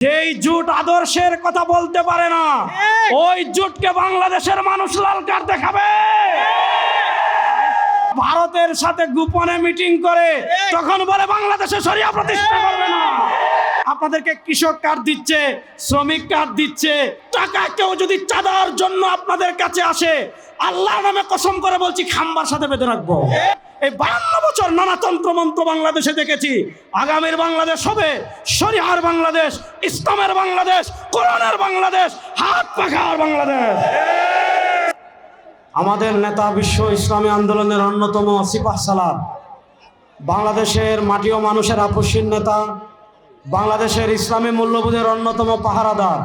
যেই জোট আদর্শের কথা বলতে পারে না ওই জোটকে বাংলাদেশের মানুষ লাল কার্ড দেখাবে। ভারতের সাথে গোপনে মিটিং করে তখন বলে বাংলাদেশে শরিয়া প্রতিষ্ঠা করবে না। আপনাদেরকে কৃষক কার্ড দিচ্ছে, শ্রমিক কার্ড দিচ্ছে, টাকা কেউ যদি চাঁদার জন্য আপনাদের কাছে আসে, আল্লাহর নামে কসম করে বলছি খাম্বার সাথে বেঁধে রাখবো। এই 52 বছর নানা তন্ত্রমন্ত্র বাংলাদেশে দেখেছি। আগামীর বাংলাদেশ হবে শরিয়ার বাংলাদেশ, ইসলামের বাংলাদেশ, কোরআনের বাংলাদেশ, হাত পাখার বাংলাদেশ। আমাদের নেতা বিশ্ব ইসলামী আন্দোলনের অন্যতম সিপাহ সালার, বাংলাদেশের মাটি ও মানুষের আপসীর নেতা, বাংলাদেশের ইসলামী মূল্যবোধের অন্যতম পাহারাদার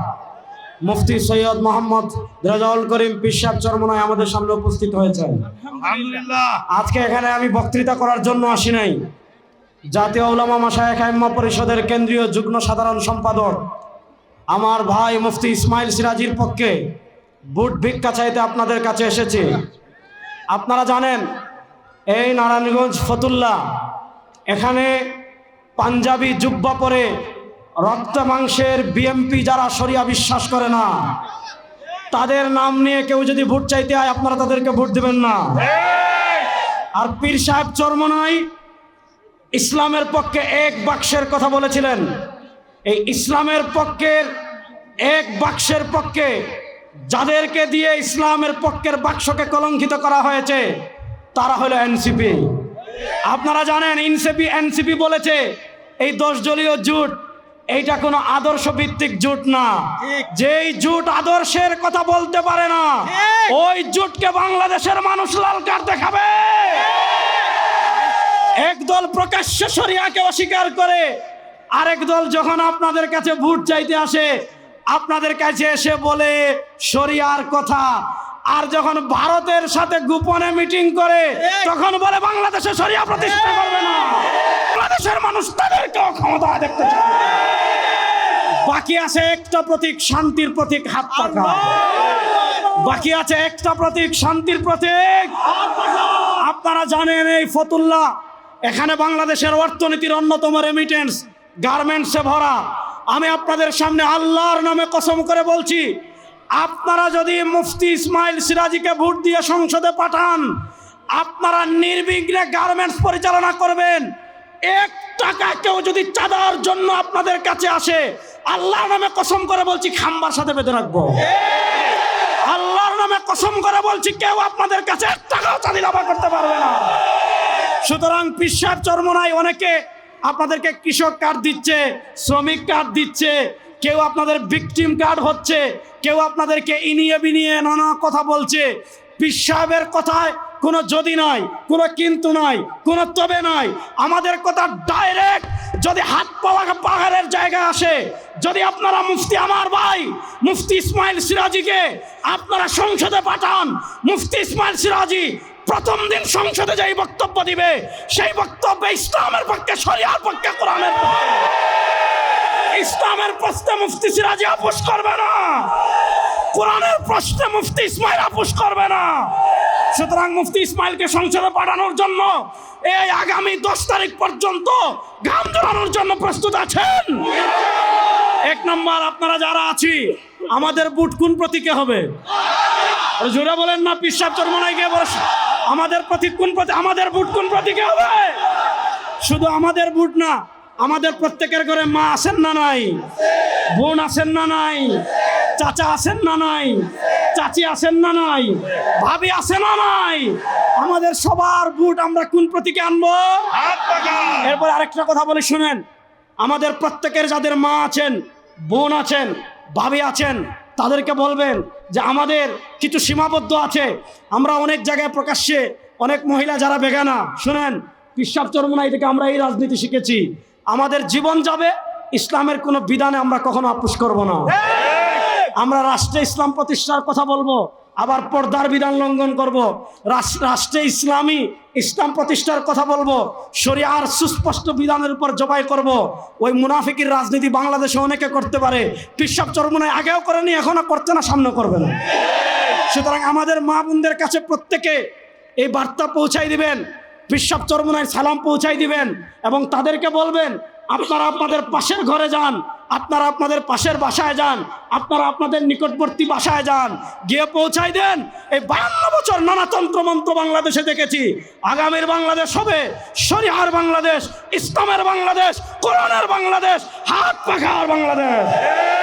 মুফতি সৈয়দ মোহাম্মদ রেজাউল করিম পীর সাহেব চরমনায় আমাদের সামনে উপস্থিত হয়েছেন। আলহামদুলিল্লাহ। আজকে এখানে আমি বক্তৃতা করার জন্য আসি নাই। জাতীয় উলামা মাশায়েখ আইম্মা পরিষদের কেন্দ্রীয় যুগ্ম সাধারণ সম্পাদক আমার ভাই মুফতি ইসমাইল সিরাজির পক্ষে ভোট ভিক্ষা চাইতে আপনাদের কাছে এসেছি। আপনারা জানেন এই নারায়ণগঞ্জ ফতুল্লা, এখানে পাঞ্জাবি জুব্বা পরে রক্ত মাংসের বিএমপি যারা শরিয়া বিশ্বাস করে না, তাদের নাম নিয়ে কেউ যদি ভোট চাইতে হয় আপনারা তাদেরকে ভোট দিবেন না। আর পীর সাহেব চরমনাই ইসলামের পক্ষে এক বাক্সের কথা বলেছিলেন। এই ইসলামের পক্ষের এক বাক্সের পক্ষে যাদেরকে দিয়ে ইসলামের পক্ষের বাক্সকে কলঙ্কিত করা হয়েছে তারা হলো এনসিপি। আপনারা জানেন এনসিপি বলেছে এই 10 দলীয় জোট এইটা কোনো আদর্শ ভিত্তিক জোট না। যেই জোট আদর্শের কথা বলতে পারে না ওই জোটকে বাংলাদেশের মানুষ লাল কার্ড দেখাবে। এক দল প্রকাশ্যে শরিয়াকে অস্বীকার করে, আরেক দল যখন আপনাদের কাছে ভোট চাইতে আসে আপনাদের কাছে এসে বলে শরিয়ার কথা, আর যখন ভারতের সাথে গোপনে মিটিং করে তখন বলে বাংলাদেশে শরিয়া প্রতিষ্ঠা করবে না। বাংলাদেশের মানুষ তাদেরকেও ক্ষমতা দেখতে চায়। বাকি আছে একটা প্রতীক, শান্তির প্রতীক, হাত পাখা। বাকি আছে একটা প্রতীক, শান্তির প্রতীক। আপনারা জানেন এই ফতুল্লা, এখানে বাংলাদেশের অর্থনীতির অন্যতম রেমিটেন্স গার্মেন্টসে ভরা। আমি আপনাদের সামনে আল্লাহর নামে কসম করে বলছি, আপনারা যদি মুফতি ইসমাইল সিরাজিকে ভোট দিয়ে সংসদে পাঠান, আপনারা নির্বিঘ্নে গার্মেন্টস পরিচালনা করবেন। 1 টাকা কেউ যদি চাঁদার জন্য আপনাদের কাছে আসে, আল্লাহর নামে কসম করে বলছি খাম্বার সাথে বেঁধে রাখবো। আল্লাহর নামে কসম করে বলছি কেউ আপনাদের কাছে 1 টাকাও চাঁদি লাভ করতে পারবে না। সুতরাং পীর সাহেব চরমনাই অনেকে আপনাদেরকে কৃষক কার্ড দিচ্ছে, শ্রমিক কার্ড দিচ্ছে, কেউ আপনাদের ভিকটিম কার্ড হচ্ছে, কেউ আপনাদেরকে ইনিয়ে বিনিয়ে নানা কথা বলছে। পীর সাহেবের কথায় কোনো যদি নাই, কোনো কিন্তু নাই, কোনো তবে নাই। আমাদের কথা ডাইরেক্ট যদি হাত পাহাড়ের জায়গায় আসে, যদি আপনারা মুফতি আমার ভাই মুফতি ইসমাইল সিরাজিকে আপনারা সংসদে পাঠান, মুফতি ইসমাইল সিরাজি প্রথম দিন সংসদে যেই বক্তব্য দিবে সেই বক্তব্যে ইসলামের পক্ষে, শরিয়ার পক্ষে, কোরআনের পক্ষে। ইসলামের প্রশ্নে মুফতি সিরাজি আপোষ করবে না, কোরআনের প্রশ্নে মুফতি ইসমাইল আপোষ করবে না। সুতরাং মুফতি ইসমাইলকে সংসদে পাঠানোর জন্য এই আগামী 10 তারিখ পর্যন্ত ঘাম ধরানোর জন্য প্রস্তুত আছেন? 1 নম্বর, আপনারা যারা আছি আমাদের ভোট কোন প্রতীকে হবে? জোরে বলেন না। পীর সাহেব চরমনাই গিয়ে বলে আমাদের প্রতীক কোন প্রতীক, আমাদের ভোট কোন প্রতীকে হবে? শুধু আমাদের ভোট না, আমাদের প্রত্যেকের ঘরে মা আছেন না নাই, বোন আছেন না নাই, চাচা আছেন না নাই, চাচি আছেন না নাই, ভাবি আছেন না নাই। আমাদের সবার ভোট আমরা কোন প্রতীকে আনবো? এরপর আরেকটা কথা বলে শুনেন, আমাদের প্রত্যেকের যাদের মা আছেন, বোন আছেন, ভাবি আছেন, তাদেরকে বলবেন যে আমাদের কিছু সীমাবদ্ধ আছে। আমরা অনেক জায়গায় প্রকাশ্যে অনেক মহিলা যারা বেগানা, শুনেন পীর সাহেব চরমনাই থেকে আমরা এই রাজনীতি শিখেছি। আমাদের জীবন যাবে, ইসলামের কোনো বিধানে আমরা কখনো আপোষ করব না। আমরা রাষ্ট্রে ইসলাম প্রতিষ্ঠার কথা বলবো, আবার পর্দার বিধান লঙ্ঘন করব। রাষ্ট্রে ইসলাম প্রতিষ্ঠার কথা বলবো, শরিয়ার সুস্পষ্ট বিধানের উপর জবাই করব। ওই মুনাফিকের রাজনীতি বাংলাদেশে অনেকে করতে পারে। পীর সাহেব চরমনাই আগেও করেনি, এখনো করছে না, সামনে করবে না। সুতরাং আমাদের মা বোনদের কাছে প্রত্যেকে এই বার্তা পৌঁছাই দিবেন, পীর সাহেব চরমনাই সালাম পৌঁছাই দিবেন এবং তাদেরকে বলবেন আপনারা আপনাদের পাশের ঘরে যান, আপনারা আপনাদের পাশের বাসায় যান, আপনারা আপনাদের নিকটবর্তী বাসায় যান, গিয়ে পৌঁছাই দেন এই 52 বছর নানা তন্ত্রমন্ত্র বাংলাদেশে দেখেছি। আগামীর বাংলাদেশ হবে শরিয়ার বাংলাদেশ, ইসলামের বাংলাদেশ, কোরআনের বাংলাদেশ, হাত পাখার বাংলাদেশ।